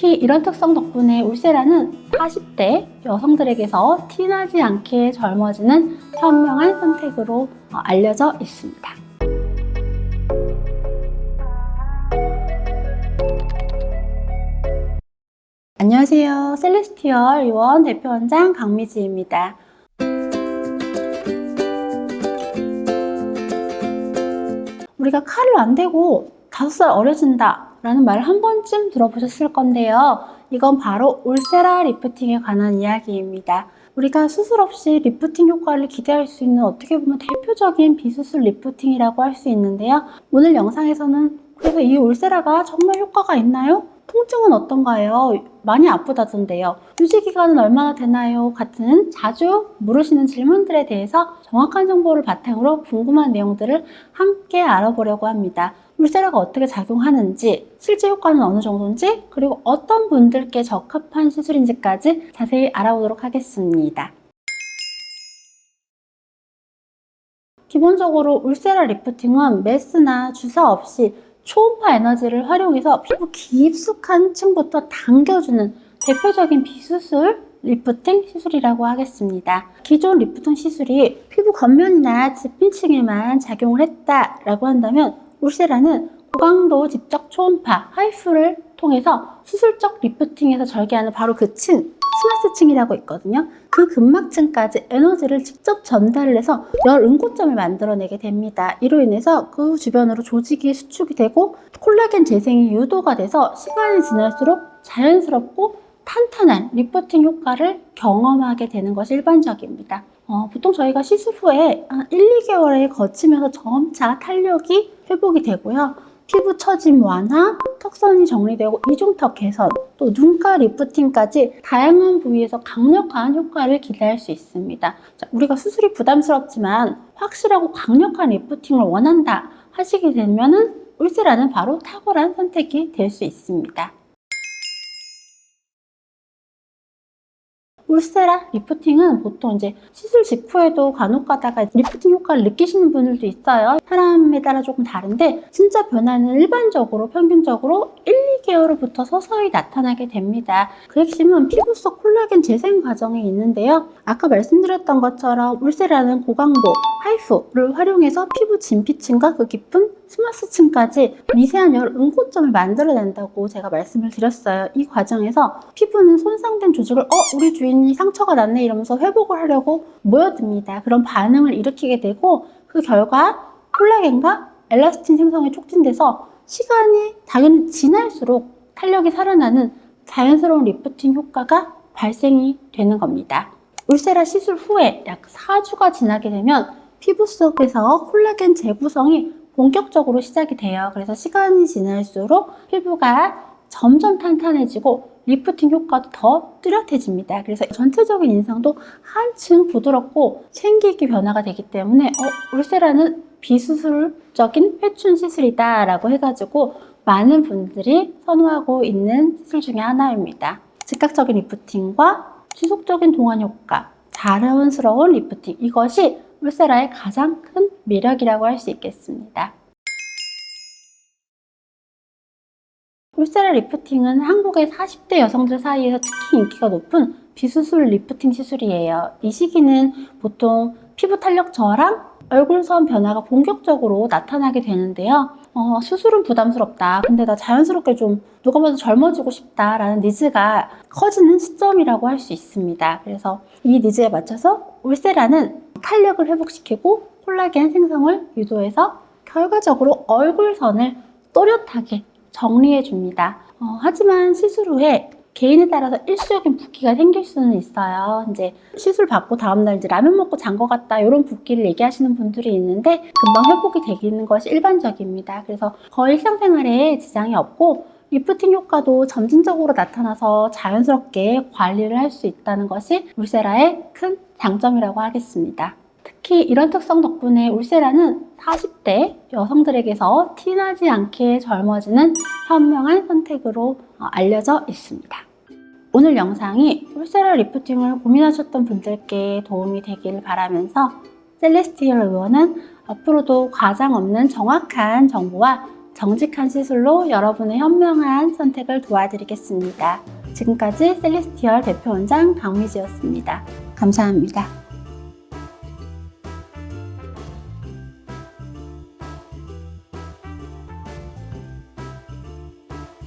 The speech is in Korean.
특히 이런 특성 덕분에 울세라는 40대 여성들에게서 티나지 않게 젊어지는 현명한 선택으로 알려져 있습니다. 안녕하세요. 셀레스티얼 요원 대표원장 강미지입니다. 우리가 칼을 안 대고 5살 어려진다 라는 말을 한 번쯤 들어보셨을 건데요. 이건 바로 울세라 리프팅에 관한 이야기입니다. 우리가 수술 없이 리프팅 효과를 기대할 수 있는 어떻게 보면 대표적인 비수술 리프팅이라고 할 수 있는데요. 오늘 영상에서는 그래서 이 울세라가 정말 효과가 있나요? 통증은 어떤가요? 많이 아프다던데요. 유지기간은 얼마나 되나요? 같은 자주 물으시는 질문들에 대해서 정확한 정보를 바탕으로 궁금한 내용들을 함께 알아보려고 합니다. 울세라가 어떻게 작용하는지, 실제 효과는 어느 정도인지, 그리고 어떤 분들께 적합한 시술인지까지 자세히 알아보도록 하겠습니다. 기본적으로 울세라 리프팅은 메스나 주사 없이 초음파 에너지를 활용해서 피부 깊숙한 층부터 당겨주는 대표적인 비수술 리프팅 시술이라고 하겠습니다. 기존 리프팅 시술이 피부 겉면이나 지피층에만 작용을 했다라고 한다면 울세라는 고강도 직접 초음파 하이프를 통해서 수술적 리프팅에서 절개하는 바로 그 층, 스마스층이라고 있거든요. 그 근막층까지 에너지를 직접 전달을 해서 열 응고점을 만들어내게 됩니다. 이로 인해서 그 주변으로 조직이 수축이 되고 콜라겐 재생이 유도가 돼서 시간이 지날수록 자연스럽고 탄탄한 리프팅 효과를 경험하게 되는 것이 일반적입니다. 보통 저희가 시술 후에 한 1-2개월에 거치면서 점차 탄력이 회복이 되고요. 피부 처짐 완화, 턱선이 정리되고 이중턱 개선, 또 눈가 리프팅까지 다양한 부위에서 강력한 효과를 기대할 수 있습니다. 자, 우리가 수술이 부담스럽지만 확실하고 강력한 리프팅을 원한다 하시게 되면은 울세라는 바로 탁월한 선택이 될 수 있습니다. 울세라 리프팅은 보통 이제 시술 직후에도 간혹 가다가 리프팅 효과를 느끼시는 분들도 있어요. 사람에 따라 조금 다른데 진짜 변화는 일반적으로 평균적으로 1-2개월부터 서서히 나타나게 됩니다. 그 핵심은 피부 속 콜라겐 재생 과정에 있는데요. 아까 말씀드렸던 것처럼 울세라는 고강도 하이프를 활용해서 피부 진피층과 그 깊은 스마스층까지 미세한 열 응고점을 만들어낸다고 제가 말씀을 드렸어요. 이 과정에서 피부는 손상된 조직을 우리 주인이 상처가 났네 이러면서 회복을 하려고 모여듭니다. 그런 반응을 일으키게 되고 그 결과 콜라겐과 엘라스틴 생성이 촉진돼서 시간이 당연히 지날수록 탄력이 살아나는 자연스러운 리프팅 효과가 발생이 되는 겁니다. 울세라 시술 후에 약 4주가 지나게 되면 피부 속에서 콜라겐 재구성이 본격적으로 시작이 돼요. 그래서 시간이 지날수록 피부가 점점 탄탄해지고 리프팅 효과도 더 뚜렷해집니다. 그래서 전체적인 인상도 한층 부드럽고 생기기 변화가 되기 때문에 울세라는 비수술적인 회춘 시술이다 라고 해가지고 많은 분들이 선호하고 있는 시술 중에 하나입니다. 즉각적인 리프팅과 지속적인 동안 효과, 자연스러운 리프팅, 이것이 울세라의 가장 큰 매력이라고 할 수 있겠습니다. 울세라 리프팅은 한국의 40대 여성들 사이에서 특히 인기가 높은 비수술 리프팅 시술이에요. 이 시기는 보통 피부 탄력 저하랑 얼굴선 변화가 본격적으로 나타나게 되는데요. 수술은 부담스럽다. 근데 나 자연스럽게 좀 누가 봐도 젊어지고 싶다 라는 니즈가 커지는 시점이라고 할 수 있습니다. 그래서 이 니즈에 맞춰서 울세라는 탄력을 회복시키고 콜라겐 생성을 유도해서 결과적으로 얼굴선을 또렷하게 정리해 줍니다. 하지만 시술 후에 개인에 따라서 일시적인 붓기가 생길 수는 있어요. 이제 시술 받고 다음날 이제 라면 먹고 잔 것 같다 이런 붓기를 얘기하시는 분들이 있는데 금방 회복이 되는 것이 일반적입니다. 그래서 거의 일상생활에 지장이 없고 리프팅 효과도 점진적으로 나타나서 자연스럽게 관리를 할 수 있다는 것이 울세라의 큰 장점이라고 하겠습니다. 특히 이런 특성 덕분에 울세라는 40대 여성들에게서 티나지 않게 젊어지는 현명한 선택으로 알려져 있습니다. 오늘 영상이 울세라 리프팅을 고민하셨던 분들께 도움이 되길 바라면서 셀레스티얼 의원은 앞으로도 과장 없는 정확한 정보와 정직한 시술로 여러분의 현명한 선택을 도와드리겠습니다. 지금까지 셀레스티얼 대표원장 강미지였습니다. 감사합니다.